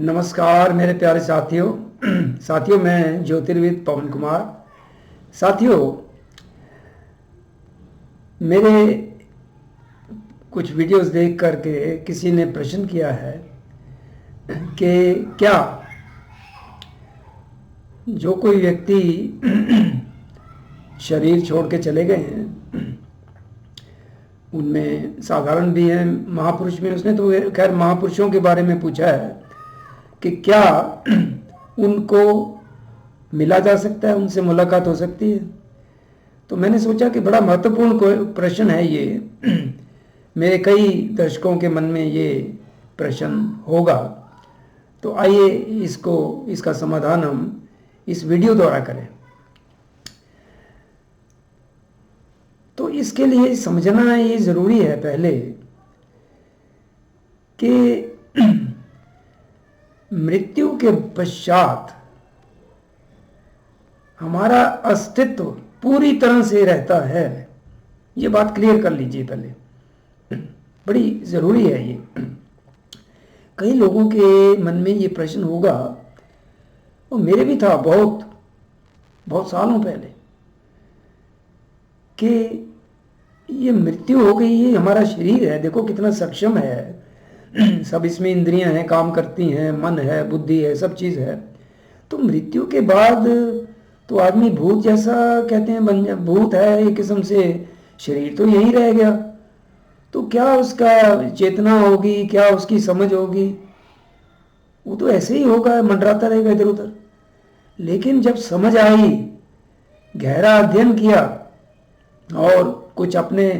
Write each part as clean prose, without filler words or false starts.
नमस्कार मेरे प्यारे साथियों मैं ज्योतिर्विद पवन कुमार। साथियों, मेरे कुछ वीडियोस देख करके किसी ने प्रश्न किया है कि क्या जो कोई व्यक्ति शरीर छोड़ के चले गए हैं, उनमें साधारण भी हैं, महापुरुष भी हैं। उसने तो खैर महापुरुषों के बारे में पूछा है कि क्या उनको मिला जा सकता है, उनसे मुलाकात हो सकती है। तो मैंने सोचा कि बड़ा महत्वपूर्ण प्रश्न है ये। मेरे कई दर्शकों के मन में ये प्रश्न होगा, तो आइए इसका समाधान हम इस वीडियो द्वारा करें। तो इसके लिए समझना ये ज़रूरी है पहले कि मृत्यु के पश्चात हमारा अस्तित्व पूरी तरह से रहता है। ये बात क्लियर कर लीजिए पहले, बड़ी ज़रूरी है ये। कई लोगों के मन में ये प्रश्न होगा, और मेरे भी था बहुत बहुत सालों पहले, कि ये मृत्यु हो गई, ये हमारा शरीर है, देखो कितना सक्षम है, सब इसमें इंद्रियां हैं, काम करती हैं, मन है, बुद्धि है, सब चीज़ है। तो मृत्यु के बाद तो आदमी भूत जैसा कहते हैं, भूत है एक किस्म से, शरीर तो यही रह गया। तो क्या उसका चेतना होगी, क्या उसकी समझ होगी? वो तो ऐसे ही होगा, मंडराता रहेगा इधर उधर। लेकिन जब समझ आई, गहरा अध्ययन किया और कुछ अपने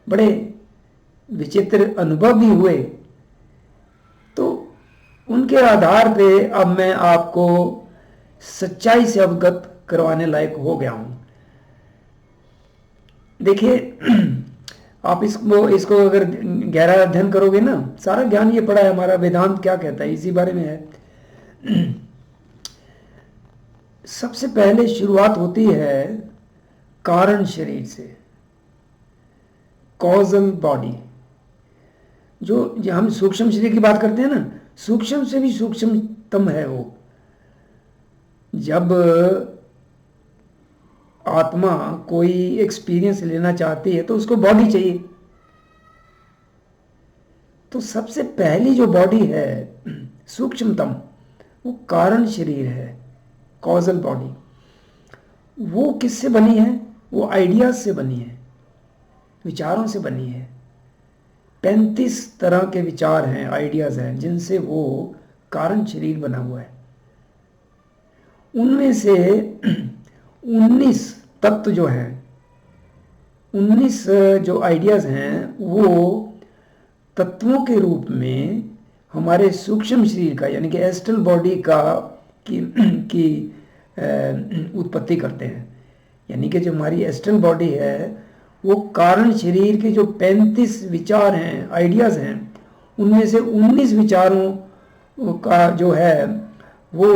बड़े विचित्र अनुभव भी हुए, तो उनके आधार पे अब मैं आपको सच्चाई से अवगत करवाने लायक हो गया हूं। देखिए, आप इसको अगर गहरा अध्ययन करोगे ना, सारा ज्ञान ये पड़ा है, हमारा वेदांत क्या कहता है इसी बारे में है। सबसे पहले शुरुआत होती है कारण शरीर से, कॉजल बॉडी। जो हम सूक्ष्म शरीर की बात करते हैं ना, सूक्ष्म से भी सूक्ष्मतम है वो। जब आत्मा कोई एक्सपीरियंस लेना चाहती है तो उसको बॉडी चाहिए। तो सबसे पहली जो बॉडी है सूक्ष्मतम, वो कारण शरीर है, कॉजल बॉडी। वो किससे बनी है? वो आइडियाज से बनी है, विचारों से बनी है। 35 तरह के विचार हैं, आइडियाज हैं, जिनसे वो कारण शरीर बना हुआ है। उनमें से 19 तत्व जो हैं, 19 जो आइडियाज हैं, वो तत्वों के रूप में हमारे सूक्ष्म शरीर का, यानी कि एस्ट्रल बॉडी की उत्पत्ति करते हैं। यानी कि जो हमारी एस्ट्रल बॉडी है, वो कारण शरीर के जो 35 विचार हैं, आइडियाज़ हैं, उनमें से 19 विचारों का जो है वो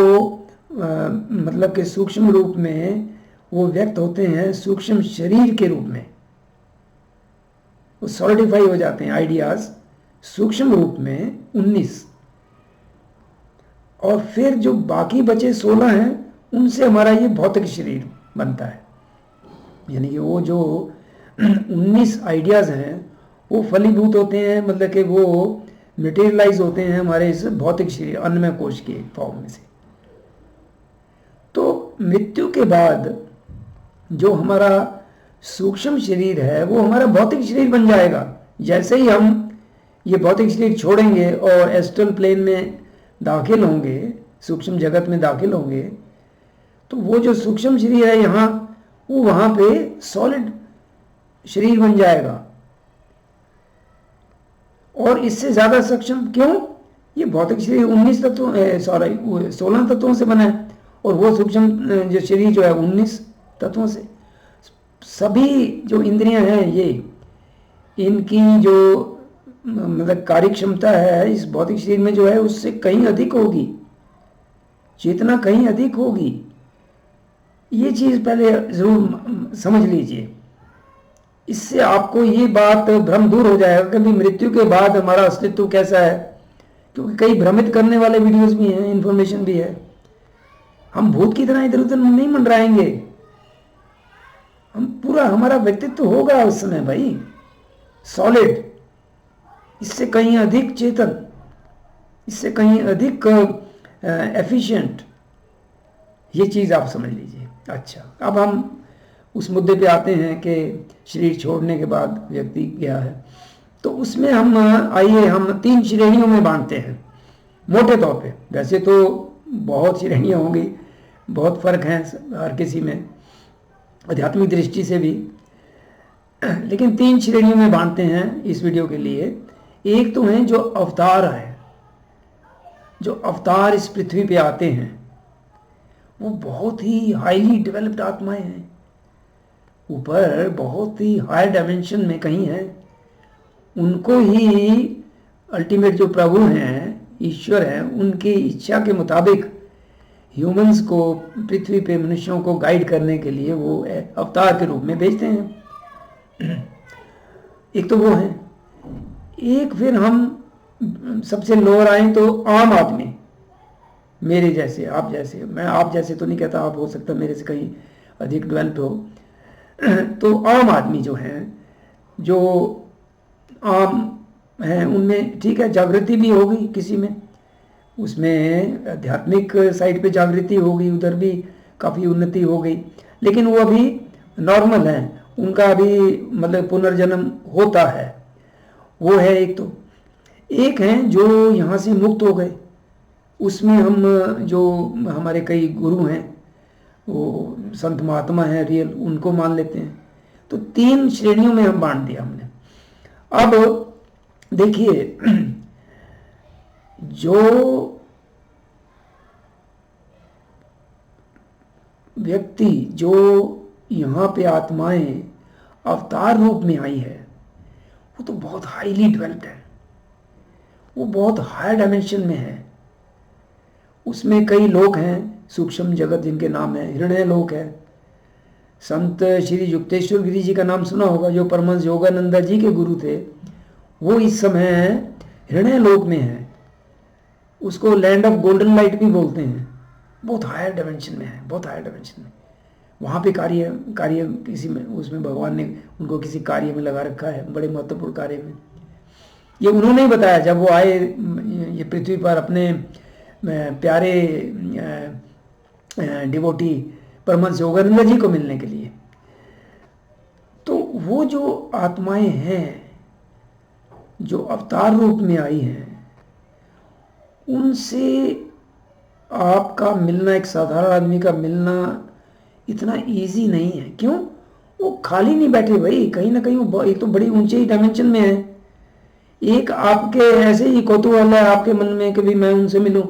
मतलब कि सूक्ष्म रूप में वो व्यक्त होते हैं सूक्ष्म शरीर के रूप में। वो सॉलिडिफाई हो जाते हैं आइडियाज़ सूक्ष्म रूप में 19। और फिर जो बाकी बचे 16 हैं, उनसे हमारा ये भौतिक शरीर बनता है। यानी कि वो जो 19 आइडियाज़ हैं वो फलीभूत होते हैं, मतलब कि वो मटेरियलाइज होते हैं हमारे इस भौतिक शरीर, अन्नमय कोश के फॉर्म में से। तो मृत्यु के बाद जो हमारा सूक्ष्म शरीर है वो हमारा भौतिक शरीर बन जाएगा। जैसे ही हम ये भौतिक शरीर छोड़ेंगे और एस्ट्रल प्लेन में दाखिल होंगे, सूक्ष्म जगत में दाखिल होंगे, तो वो जो सूक्ष्म शरीर है यहाँ, वो वहाँ पे सॉलिड शरीर बन जाएगा। और इससे ज़्यादा सक्षम क्यों? ये भौतिक शरीर 19 तत्वों 16 तत्वों से बना है, और वो सूक्ष्म जो शरीर जो है 19 तत्वों से। सभी जो इंद्रियां हैं, ये इनकी जो मतलब कार्य क्षमता है इस भौतिक शरीर में जो है उससे कहीं अधिक होगी, चेतना कहीं अधिक होगी। ये चीज़ पहले ज़रूर समझ लीजिए। इससे आपको ये बात भ्रम दूर हो जाएगा कि मृत्यु के बाद हमारा अस्तित्व कैसा है, क्योंकि कई भ्रमित करने वाले वीडियोस भी हैं, इंफॉर्मेशन भी है। हम भूत की तरह इधर उधर नहीं मंडराएंगे, हम पूरा हमारा व्यक्तित्व होगा उस समय भाई सॉलिड, इससे कहीं अधिक चेतन, इससे कहीं अधिक एफिशिएंट, ये चीज़ आप समझ लीजिए। अच्छा, अब हम उस मुद्दे पे आते हैं कि शरीर छोड़ने के बाद व्यक्ति क्या है। तो उसमें हम आइए हम 3 श्रेणियों में बांटते हैं मोटे तौर पे। वैसे तो बहुत श्रेणियाँ होंगी, बहुत फर्क हैं हर किसी में आध्यात्मिक दृष्टि से भी, लेकिन 3 श्रेणियों में बांटते हैं इस वीडियो के लिए। एक तो हैं जो अवतार है, जो अवतार इस पृथ्वी पे आते हैं, वो बहुत ही हाईली डेवलप्ड आत्माएं हैं, ऊपर बहुत ही हाई डायमेंशन में कहीं है। उनको ही अल्टीमेट जो प्रभु हैं, ईश्वर हैं, उनकी इच्छा के मुताबिक ह्यूमंस को, पृथ्वी पे मनुष्यों को गाइड करने के लिए वो अवतार के रूप में भेजते हैं। एक तो वो है। एक फिर हम सबसे लोअर आए तो आम आदमी, मेरे जैसे, आप जैसे, मैं आप जैसे तो नहीं कहता, आप हो सकता मेरे से कहीं अधिक डेवलप हो। तो आम आदमी जो हैं, जो आम हैं, उनमें ठीक है जागृति भी होगी किसी में, उसमें आध्यात्मिक साइड पे जागृति होगी, उधर भी काफ़ी उन्नति हो गई, लेकिन वो अभी नॉर्मल हैं, उनका अभी मतलब पुनर्जन्म होता है, वो है एक। तो एक हैं जो यहाँ से मुक्त हो गए, उसमें हम जो हमारे कई गुरु हैं, वो संत महात्मा हैं रियल, उनको मान लेते हैं। तो 3 श्रेणियों में हम बांट दिया हमने। अब देखिए, जो व्यक्ति, जो यहाँ पे आत्माएं अवतार रूप में आई है, वो तो बहुत हाईली डेवलप्ड है, वो बहुत हाई डायमेंशन में है। उसमें कई लोग हैं सूक्ष्म जगत, जिनके नाम है हिरण्य लोक है। संत श्री युक्तेश्वर गिरी जी का नाम सुना होगा, जो परमहंस योगानंदा जी के गुरु थे, वो इस समय हिरण्य लोक में है। उसको लैंड ऑफ गोल्डन लाइट भी बोलते हैं। बहुत हायर डायमेंशन में है, बहुत हायर डायमेंशन में। वहाँ पे कार्य किसी में, उसमें भगवान ने उनको किसी कार्य में लगा रखा है, बड़े महत्वपूर्ण कार्य में। ये उन्होंने ही बताया जब वो आए ये पृथ्वी पर अपने प्यारे डिवोटी परमहंस योगानंद जी को मिलने के लिए। तो वो जो आत्माएं हैं जो अवतार रूप में आई हैं, उनसे आपका मिलना, एक साधारण आदमी का मिलना इतना इजी नहीं है। क्यों? वो खाली नहीं बैठे भाई, कहीं ना कहीं वो एक तो बड़ी ऊंचे डायमेंशन में है, एक आपके ऐसे ही कौतूहल है आपके मन में कि भाई मैं उनसे मिलूं,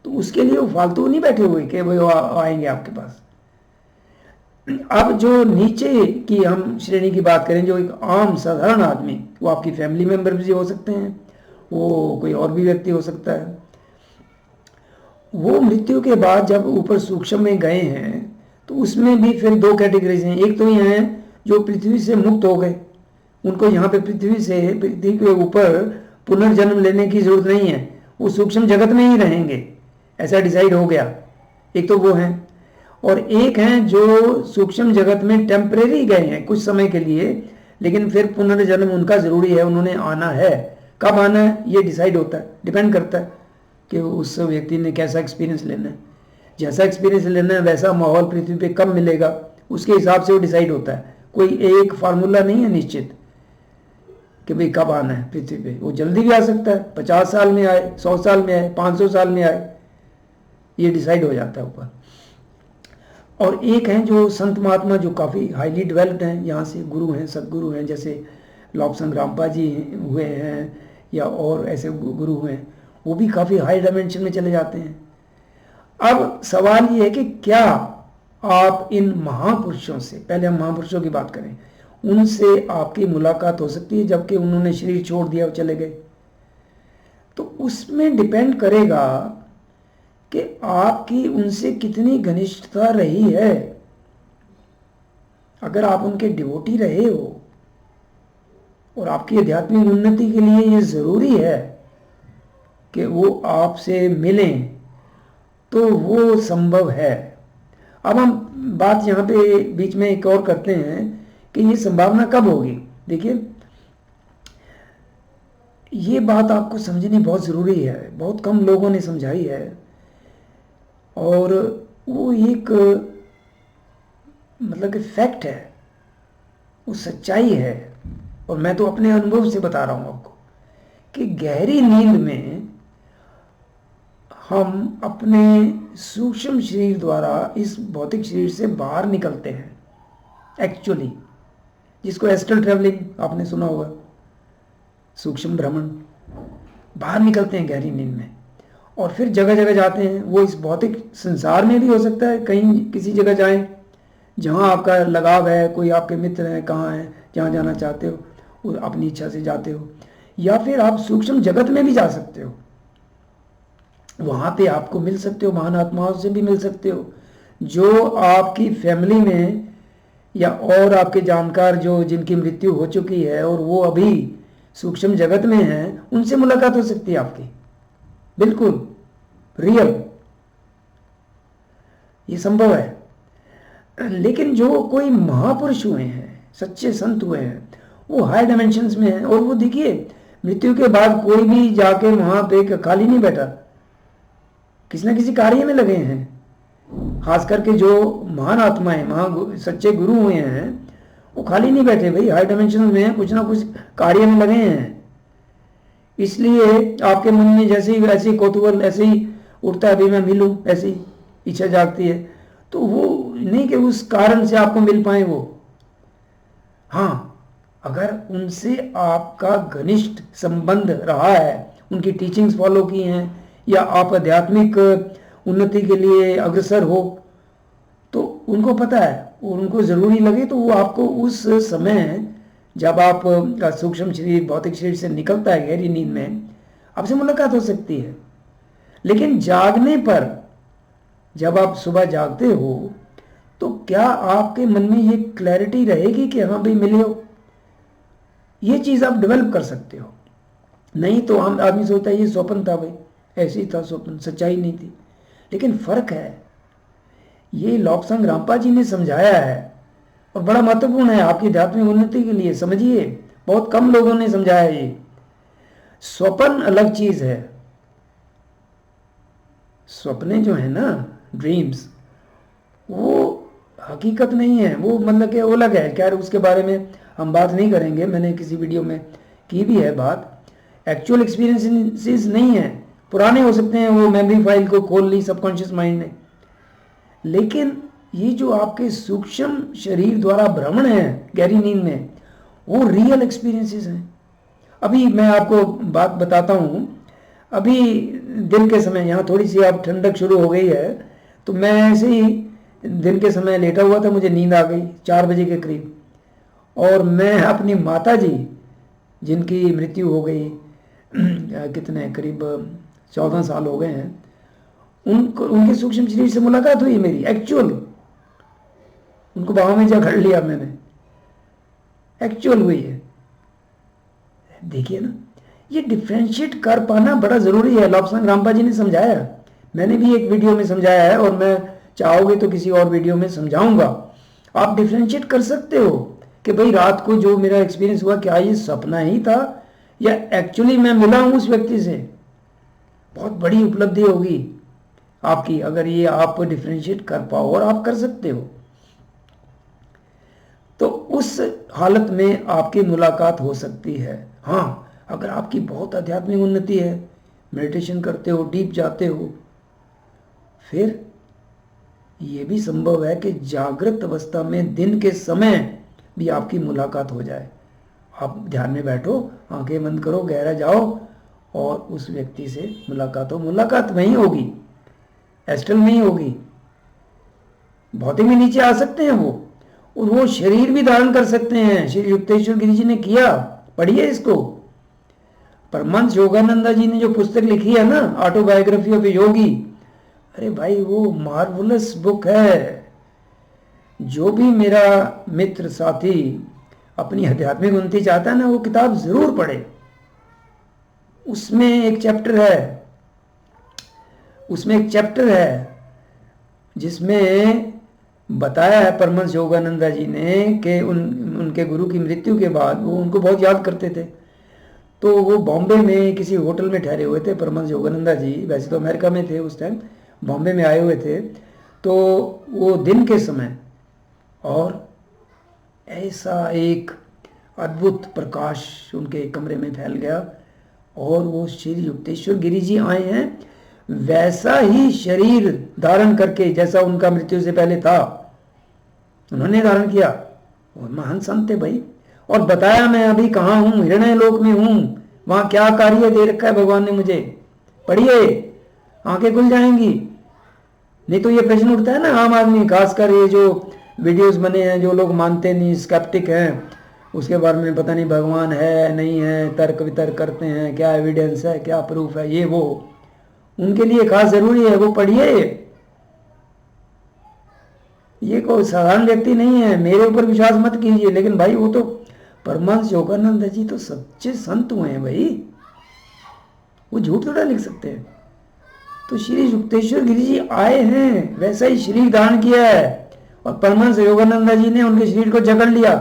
तो उसके लिए वो फालतू नहीं बैठे हुए कि भाई वो आएंगे आपके पास। अब जो नीचे की हम श्रेणी की बात करें, जो एक आम साधारण आदमी, वो आपकी फैमिली मेंबर भी हो सकते हैं, वो कोई और भी व्यक्ति हो सकता है। वो मृत्यु के बाद जब ऊपर सूक्ष्म में गए हैं, तो उसमें भी फिर 2 कैटेगरीज हैं। एक तो ये हैं जो पृथ्वी से मुक्त हो गए, उनको यहाँ पे पृथ्वी के ऊपर पुनर्जन्म लेने की जरूरत नहीं है, वो सूक्ष्म जगत में ही रहेंगे, ऐसा डिसाइड हो गया। एक तो वो हैं। और एक हैं जो सूक्ष्म जगत में टेम्परेरी गए हैं कुछ समय के लिए, लेकिन फिर पुनर्जन्म उनका जरूरी है, उन्होंने आना है। कब आना है ये डिसाइड होता है, डिपेंड करता है कि उस व्यक्ति ने कैसा एक्सपीरियंस लेना है। जैसा एक्सपीरियंस लेना है वैसा माहौल पृथ्वी पे कब मिलेगा, उसके हिसाब से वो डिसाइड होता है। कोई एक फार्मूला नहीं है निश्चित कि भाई कब आना है पृथ्वी पे। वो जल्दी भी आ सकता है, 50 साल में आए, 100 साल में आए, 500 साल में आए, ये डिसाइड हो जाता है ऊपर। और एक हैं जो संत महात्मा जो काफ़ी हाईली डेवलप्ड हैं, यहाँ से गुरु हैं, सदगुरु हैं, जैसे लॉपसंग रामपा जी हुए हैं या और ऐसे गुरु हुए हैं, वो भी काफ़ी हाई डायमेंशन में चले जाते हैं। अब सवाल ये है कि क्या आप इन महापुरुषों से, पहले हम महापुरुषों की बात करें, उनसे आपकी मुलाकात हो सकती है जबकि उन्होंने शरीर छोड़ दिया और चले गए? तो उसमें डिपेंड करेगा कि आपकी उनसे कितनी घनिष्ठता रही है। अगर आप उनके डिवोटी रहे हो और आपकी आध्यात्मिक उन्नति के लिए ये जरूरी है, कि वो आपसे मिलें, तो वो संभव है। अब हम बात यहाँ पे बीच में एक और करते हैं कि ये संभावना कब होगी। देखिए, ये बात आपको समझनी बहुत ज़रूरी है, बहुत कम लोगों ने समझाई है, और वो एक मतलब कि फैक्ट है, वो सच्चाई है। और मैं तो अपने अनुभव से बता रहा हूँ आपको कि गहरी नींद में हम अपने सूक्ष्म शरीर द्वारा इस भौतिक शरीर से बाहर निकलते हैं एक्चुअली, जिसको एस्ट्रल ट्रैवलिंग आपने सुना होगा, सूक्ष्म भ्रमण। बाहर निकलते हैं गहरी नींद में और फिर जगह जगह जाते हैं। वो इस भौतिक संसार में भी हो सकता है, कहीं किसी जगह जाएं जहाँ आपका लगाव है, कोई आपके मित्र हैं, कहाँ हैं, जहाँ जाना चाहते हो वो अपनी इच्छा से जाते हो, या फिर आप सूक्ष्म जगत में भी जा सकते हो, वहाँ पे आपको मिल सकते हो, महान आत्माओं से भी मिल सकते हो, जो आपकी फैमिली में या और आपके जानकार जो जिनकी मृत्यु हो चुकी है और वो अभी सूक्ष्म जगत में हैं, उनसे मुलाकात हो सकती है आपकी, बिल्कुल रियल, ये संभव है। लेकिन जो कोई महापुरुष हुए हैं, सच्चे संत हुए हैं, वो हाई डायमेंशंस में हैं, और वो देखिए मृत्यु के बाद कोई भी जाके वहां पे खाली नहीं बैठा, किसी न किसी कार्य में लगे हैं। खास करके जो महान आत्माएं, सच्चे गुरु हुए हैं, वो खाली नहीं बैठे भाई, हाई डायमेंशन में हैं, कुछ ना कुछ कार्य में लगे हैं। इसलिए आपके मन में जैसे ही ऐसी कौतूहल ऐसे ही उठता है, भाई मैं मिलूं, ऐसी इच्छा जागती है, तो वो नहीं कि उस कारण से आपको मिल पाए वो। हाँ, अगर उनसे आपका घनिष्ठ संबंध रहा है, उनकी टीचिंग्स फॉलो की हैं, या आप आध्यात्मिक उन्नति के लिए अग्रसर हो, तो उनको पता है, उनको ज़रूरी लगे तो वो आपको उस समय जब आप सूक्ष्म शरीर भौतिक शरीर से निकलता है गहरी नींद में, आपसे मुलाकात हो सकती है। लेकिन जागने पर, जब आप सुबह जागते हो, तो क्या आपके मन में ये क्लैरिटी रहेगी कि हाँ भाई मिले हो? ये चीज़ आप डेवलप कर सकते हो। नहीं तो हम आदमी सोचता है ये स्वप्न था भाई, ऐसे ही था स्वप्न, सच्चाई नहीं थी। लेकिन फर्क है, ये लॉब्संग रामपा जी ने समझाया है और बड़ा महत्वपूर्ण है आपकी आध्यात्मिक उन्नति के लिए। समझिए, बहुत कम लोगों ने समझाया ये। स्वप्न अलग चीज है, सपने जो है ना, ड्रीम्स, वो हकीकत नहीं है, वो मतलब कि वो अलग है। खैर उसके बारे में हम बात नहीं करेंगे, मैंने किसी वीडियो में की भी है बात। एक्चुअल एक्सपीरियंसेस नहीं है, पुराने हो सकते हैं, वो मेमोरी फाइल को खोल ली सबकॉन्शियस माइंड ने, लेकिन ये जो आपके सूक्ष्म शरीर द्वारा भ्रमण है गहरी नींद में, वो रियल एक्सपीरियंसेस हैं। अभी मैं आपको बात बताता हूँ, अभी दिन के समय यहाँ थोड़ी सी अब ठंडक शुरू हो गई है, तो मैं ऐसे ही दिन के समय लेटा हुआ था, मुझे नींद आ गई 4 बजे के करीब, और मैं अपनी माता जी जिनकी मृत्यु हो गई कितने करीब 14 साल हो गए हैं, उनको, उनके सूक्ष्म शरीर से मुलाकात हुई मेरी एक्चुअल, उनको बाहों में जकड़ लिया मैंने, एक्चुअल हुई है। देखिए ना, ये डिफ्रेंशिएट कर पाना बड़ा जरूरी है। लॉब्संग रामपा जी ने समझाया, मैंने भी एक वीडियो में समझाया है, और मैं चाहोगे तो किसी और वीडियो में समझाऊंगा। आप डिफ्रेंशिएट कर सकते हो कि भाई रात को जो मेरा एक्सपीरियंस हुआ, क्या ये सपना ही था या एक्चुअली मैं मिला हूं उस व्यक्ति से। बहुत बड़ी उपलब्धि होगी आपकी अगर ये आप डिफ्रेंशिएट कर पाओ, और आप कर सकते हो। तो उस हालत में आपकी मुलाकात हो सकती है। हाँ, अगर आपकी बहुत आध्यात्मिक उन्नति है, मेडिटेशन करते हो, डीप जाते हो, फिर ये भी संभव है कि जागृत अवस्था में दिन के समय भी आपकी मुलाकात हो जाए। आप ध्यान में बैठो, आंखें बंद करो, गहरा जाओ, और उस व्यक्ति से मुलाकात हो। मुलाकात वहीं होगी, एस्ट्रल में ही होगी, भौतिक में नीचे आ सकते हैं वो, और वो शरीर भी धारण कर सकते हैं। श्री युक्तेश्वर गिरी जी ने किया, पढ़िए इसको। परमहंस योगानंदा जी ने जो पुस्तक लिखी है ना, ऑटोबायोग्राफी ऑफ ए योगी, अरे भाई वो मार्वलस बुक है। जो भी मेरा मित्र साथी अपनी आध्यात्मिक उन्नति चाहता है ना, वो किताब जरूर पढ़े। उसमें एक चैप्टर है उसमें एक चैप्टर है जिसमें बताया है परमहंस योगानंदा जी ने कि उनके गुरु की मृत्यु के बाद वो उनको बहुत याद करते थे। तो वो बॉम्बे में किसी होटल में ठहरे हुए थे परमहंस योगानंदा जी, वैसे तो अमेरिका में थे उस टाइम, बॉम्बे में आए हुए थे। तो वो दिन के समय और ऐसा एक अद्भुत प्रकाश उनके कमरे में फैल गया और वो श्री युक्तेश्वर गिरी जी आए हैं वैसा ही शरीर धारण करके जैसा उनका मृत्यु से पहले था, उन्होंने धारण किया। वो महान संत थे भाई। और बताया मैं अभी कहाँ हूँ, हिरण्य लोक में हूँ, वहाँ क्या कार्य दे रखा है भगवान ने मुझे, पढ़िए आंखें खुल जाएंगी। नहीं तो ये प्रश्न उठता है ना आम आदमी, खासकर ये जो वीडियोस बने हैं, जो लोग मानते नहीं, स्केप्टिक हैं, उसके बारे में पता नहीं भगवान है नहीं है, तर्क वितर्क करते हैं, क्या एविडेंस है, क्या प्रूफ है, ये वो, उनके लिए खास जरूरी है वो पढ़िए। ये कोई साधारण व्यक्ति नहीं है, मेरे ऊपर विश्वास मत कीजिए, लेकिन भाई वो तो परमहंस योगानंद जी तो सच्चे संत हुए हैं भाई, वो झूठ थोड़ा लिख सकते हैं। तो श्री युक्तेश्वर गिरी जी आए हैं, वैसा ही शरीर धारण किया है और परमहंस योगानंद जी ने उनके शरीर को जकड़ लिया।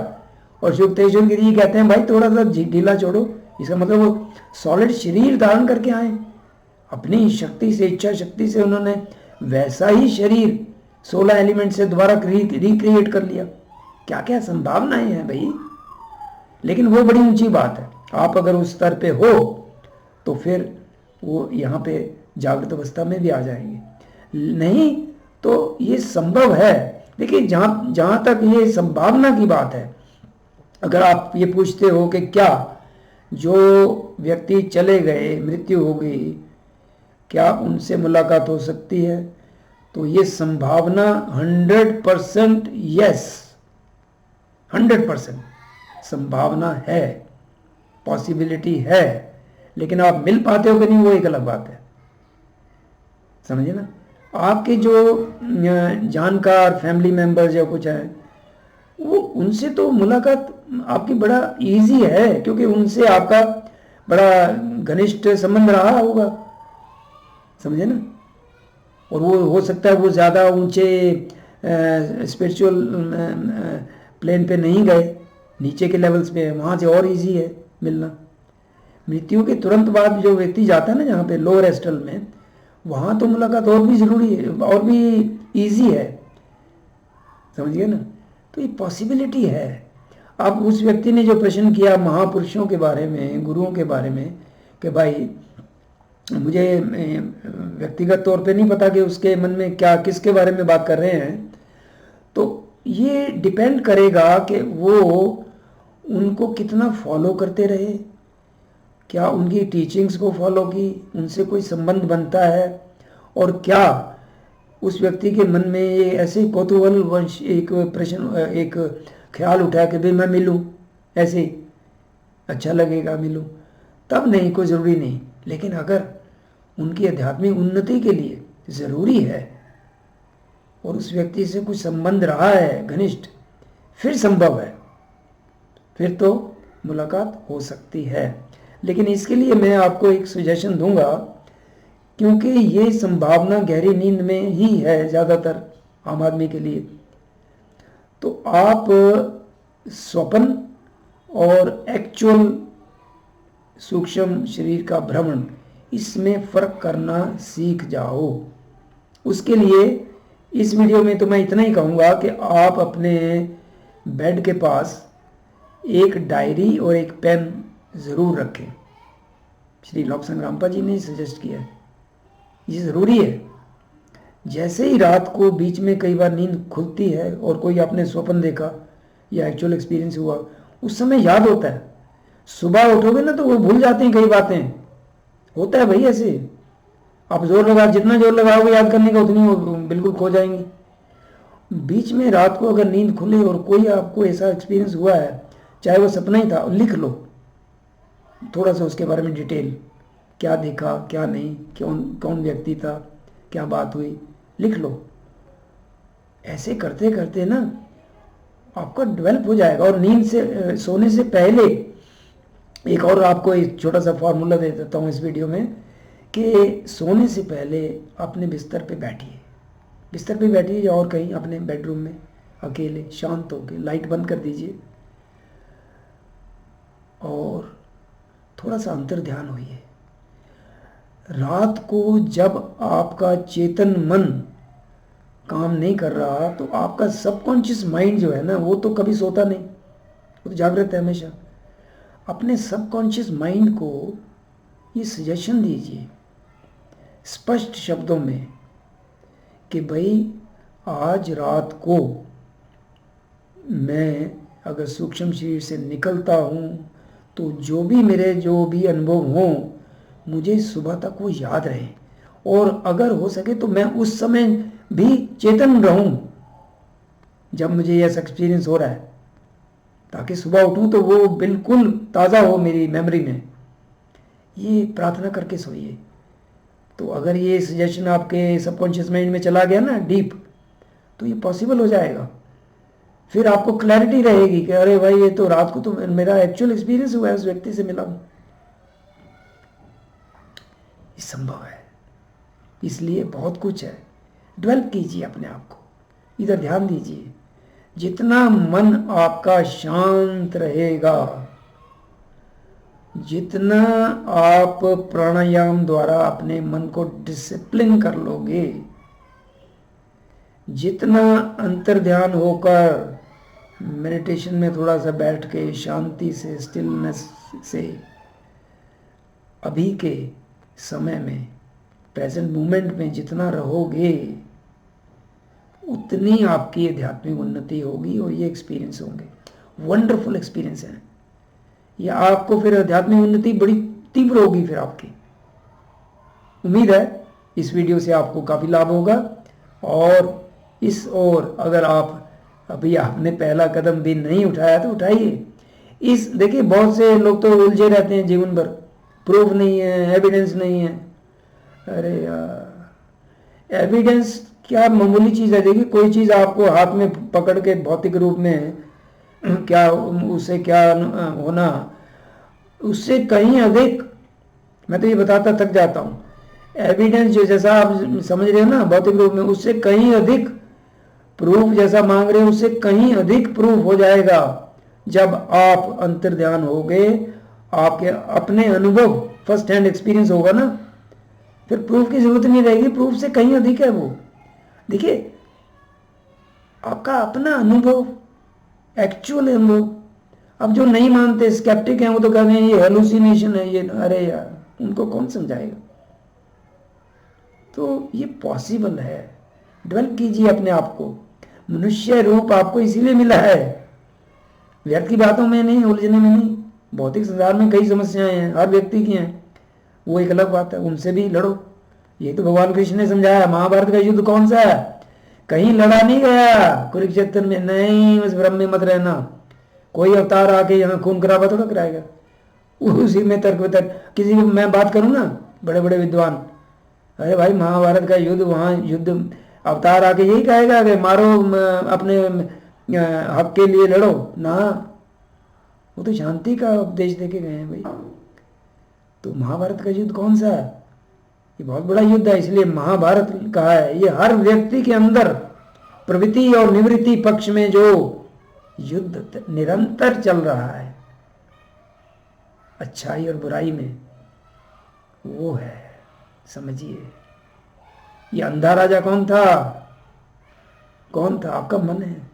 और युक्तेश्वर गिरी जी कहते हैं भाई थोड़ा सा ढीला छोड़ो, इसका मतलब वो सॉलिड शरीर धारण करके आए, अपनी शक्ति से, इच्छा शक्ति से उन्होंने वैसा ही शरीर 16 एलिमेंट से दोबारा रिक्रिएट कर लिया। क्या क्या संभावनाएं हैं भाई। लेकिन वो बड़ी ऊंची बात है, आप अगर उस स्तर पे हो तो फिर वो यहाँ पे जागृत अवस्था में भी आ जाएंगे, नहीं तो ये संभव है। देखिए जहाँ तक ये संभावना की बात है, अगर आप ये पूछते हो कि क्या जो व्यक्ति चले गए, मृत्यु हो गई, क्या उनसे मुलाकात हो सकती है, तो ये संभावना 100% यस, 100% संभावना है, पॉसिबिलिटी है। लेकिन आप मिल पाते हो कि नहीं वो एक अलग बात है, समझे ना। आपके जो जानकार फैमिली मेंबर्स या कुछ है, वो उनसे तो मुलाकात आपकी बड़ा इजी है, क्योंकि उनसे आपका बड़ा घनिष्ठ संबंध रहा होगा, समझे ना। और वो हो सकता है वो ज़्यादा ऊंचे स्पिरिचुअल प्लेन पे नहीं गए, नीचे के लेवल्स पे है, वहाँ से और इजी है मिलना। मृत्यु के तुरंत बाद जो व्यक्ति जाता है ना जहाँ पे लोअर एस्ट्रल में, वहाँ तो मुलाकात और भी ज़रूरी है, और भी इजी है, समझिए ना। तो ये पॉसिबिलिटी है। अब उस व्यक्ति ने जो प्रश्न किया महापुरुषों के बारे में, गुरुओं के बारे में, कि भाई मुझे व्यक्तिगत तौर पे नहीं पता कि उसके मन में क्या, किसके बारे में बात कर रहे हैं, तो ये डिपेंड करेगा कि वो उनको कितना फॉलो करते रहे, क्या उनकी टीचिंग्स को फॉलो की, उनसे कोई संबंध बनता है, और क्या उस व्यक्ति के मन में ये ऐसे कौतूहल वंश एक प्रश्न, एक ख्याल उठा कि भाई मैं मिलूं, ऐसे अच्छा लगेगा मिलूं, तब नहीं, कोई ज़रूरी नहीं। लेकिन अगर उनकी आध्यात्मिक उन्नति के लिए ज़रूरी है और उस व्यक्ति से कुछ संबंध रहा है घनिष्ठ, फिर संभव है, फिर तो मुलाकात हो सकती है। लेकिन इसके लिए मैं आपको एक सजेशन दूंगा, क्योंकि ये संभावना गहरी नींद में ही है ज़्यादातर आम आदमी के लिए, तो आप स्वप्न और एक्चुअल सूक्ष्म शरीर का भ्रमण, इसमें फ़र्क करना सीख जाओ। उसके लिए इस वीडियो में तो मैं इतना ही कहूँगा कि आप अपने बेड के पास एक डायरी और एक पेन ज़रूर रखें। श्री लोक संग्रामपा जी ने सजेस्ट किया है, ये ज़रूरी है। जैसे ही रात को बीच में कई बार नींद खुलती है और कोई आपने स्वप्न देखा या एक्चुअल एक्सपीरियंस हुआ, उस समय याद होता है, सुबह उठोगे ना तो वो भूल जाते हैं कई बातें, होता है भाई ऐसे। आप जोर लगा, जितना जोर लगाओगे याद करने का उतनी वो बिल्कुल खो जाएंगी। बीच में रात को अगर नींद खुले और कोई आपको ऐसा एक्सपीरियंस हुआ है, चाहे वो सपना ही था, लिख लो थोड़ा सा उसके बारे में डिटेल, क्या देखा क्या नहीं, कौन व्यक्ति था, क्या बात हुई, लिख लो। ऐसे करते करते ना आपका डेवलप हो जाएगा। और नींद से सोने से पहले एक और आपको एक छोटा सा फॉर्मूला दे देता हूँ इस वीडियो में, कि सोने से पहले अपने बिस्तर पे बैठिए या और कहीं अपने बेडरूम में अकेले शांत होकर लाइट बंद कर दीजिए और थोड़ा सा अंतर ध्यान होइए। रात को जब आपका चेतन मन काम नहीं कर रहा तो आपका सबकॉन्शियस माइंड जो है ना, वो तो कभी सोता नहीं, वो तो जागृत है हमेशा। अपने सबकॉन्शियस माइंड को ये सजेशन दीजिए स्पष्ट शब्दों में कि भाई आज रात को मैं अगर सूक्ष्म शरीर से निकलता हूँ तो जो भी अनुभव हों मुझे सुबह तक वो याद रहे, और अगर हो सके तो मैं उस समय भी चेतन रहूं जब मुझे यह एक्सपीरियंस हो रहा है, ताकि सुबह उठूं तो वो बिल्कुल ताज़ा हो मेरी मेमोरी में। ये प्रार्थना करके सोइए। तो अगर ये सजेशन आपके सबकॉन्शियस माइंड में चला गया ना डीप, तो ये पॉसिबल हो जाएगा। फिर आपको क्लैरिटी रहेगी कि अरे भाई ये तो रात को तो मेरा एक्चुअल एक्सपीरियंस हुआ है, उस व्यक्ति से मिला हूं। ये संभव है, इसलिए बहुत कुछ है। डेवलप कीजिए अपने आप को, इधर ध्यान दीजिए। जितना मन आपका शांत रहेगा, जितना आप प्राणायाम द्वारा अपने मन को डिसिप्लिन कर लोगे, जितना अंतर ध्यान होकर मेडिटेशन में थोड़ा सा बैठ के शांति से, स्टिलनेस से अभी के समय में, प्रेजेंट मोमेंट में जितना रहोगे, उतनी आपकी आध्यात्मिक उन्नति होगी और ये एक्सपीरियंस होंगे। वंडरफुल एक्सपीरियंस है ये। आपको फिर आध्यात्मिक उन्नति बड़ी तीव्र होगी फिर आपकी। उम्मीद है इस वीडियो से आपको काफ़ी लाभ होगा। और अगर आप अभी आपने पहला कदम भी नहीं उठाया तो उठाइए। देखिए बहुत से लोग तो उलझे रहते हैं जीवन भर, प्रूफ नहीं है, एविडेंस नहीं है। अरे यार, एविडेंस क्या मामूली चीज़ है। देखिए कोई चीज़ आपको हाथ में पकड़ के भौतिक रूप में क्या उससे क्या होना, उससे कहीं अधिक, मैं तो ये बताता थक जाता हूँ, एविडेंस जो जैसा आप समझ रहे हो ना भौतिक रूप में, उससे कहीं अधिक प्रूफ जैसा मांग रहे हो, उससे कहीं अधिक प्रूफ हो जाएगा जब आप अंतर ध्यान हो गए, आपके अपने अनुभव फर्स्ट हैंड एक्सपीरियंस होगा ना, फिर प्रूफ की जरूरत नहीं रहेगी। प्रूफ से कहीं अधिक है वो। देखिए आपका अपना अनुभव, एक्चुअल अनुभव। अब जो नहीं मानते, स्केप्टिक हैं, वो तो कहते हैं ये हेलुसिनेशन है, ये अरे यार, उनको कौन समझाएगा। तो ये पॉसिबल है। डेवलप कीजिए अपने आप को। मनुष्य रूप आपको इसीलिए मिला है, व्यर्थ की बातों में नहीं, उलझने में नहीं। भौतिक संसार में कई समस्याएं हैं, हर व्यक्ति की हैं, वो एक अलग बात है, उनसे भी लड़ो। ये तो भगवान कृष्ण ने समझाया। महाभारत का युद्ध कौन सा है? कहीं लड़ा नहीं गया कुरुक्षेत्र में, नहीं, उस भ्रम में मत रहना। कोई अवतार आके यहाँ खून खराबा थोड़ा कराएगा, उसी में तर्क वितर्क। किसी को मैं बात करूँ ना, बड़े बड़े विद्वान, अरे भाई महाभारत का युद्ध, वहाँ युद्ध अवतार आके यही कहेगा कि मारो, अपने हक के लिए लड़ो ना। वो तो शांति का उपदेश देके गए हैं भाई। तो महाभारत का युद्ध कौन सा है? ये बहुत बड़ा युद्ध है, इसलिए महाभारत कहा है। ये हर व्यक्ति के अंदर प्रवृत्ति और निवृत्ति पक्ष में जो युद्ध निरंतर चल रहा है, अच्छाई और बुराई में, वो है। समझिए, ये अंधा राजा कौन था? कौन था? आपका मन है।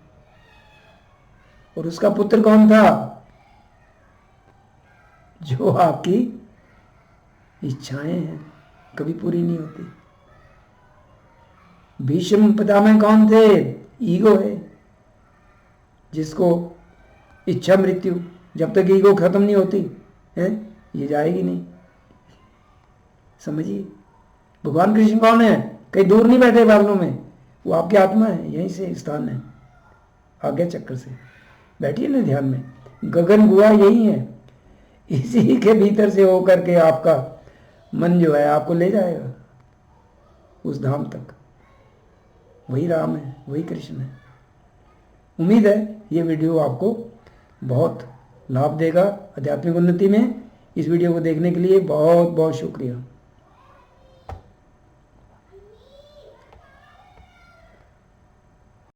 और उसका पुत्र कौन था? जो आपकी इच्छाएं हैं, कभी पूरी नहीं होती। भीष्म पितामह कौन थे? ईगो है, जिसको इच्छा मृत्यु, जब तक ईगो खत्म नहीं होती है ये जाएगी नहीं। समझिए, भगवान कृष्ण कौन है? कहीं दूर नहीं बैठे बादलों में, वो आपकी आत्मा है, यहीं से स्थान है, आज्ञा चक्र से। बैठिए ना ध्यान में, गगन गुहा यही है, इसी के भीतर से होकर के आपका मन जो है आपको ले जाएगा उस धाम तक। वही राम है, वही कृष्ण है। उम्मीद है ये वीडियो आपको बहुत लाभ देगा आध्यात्मिक उन्नति में। इस वीडियो को देखने के लिए बहुत बहुत शुक्रिया।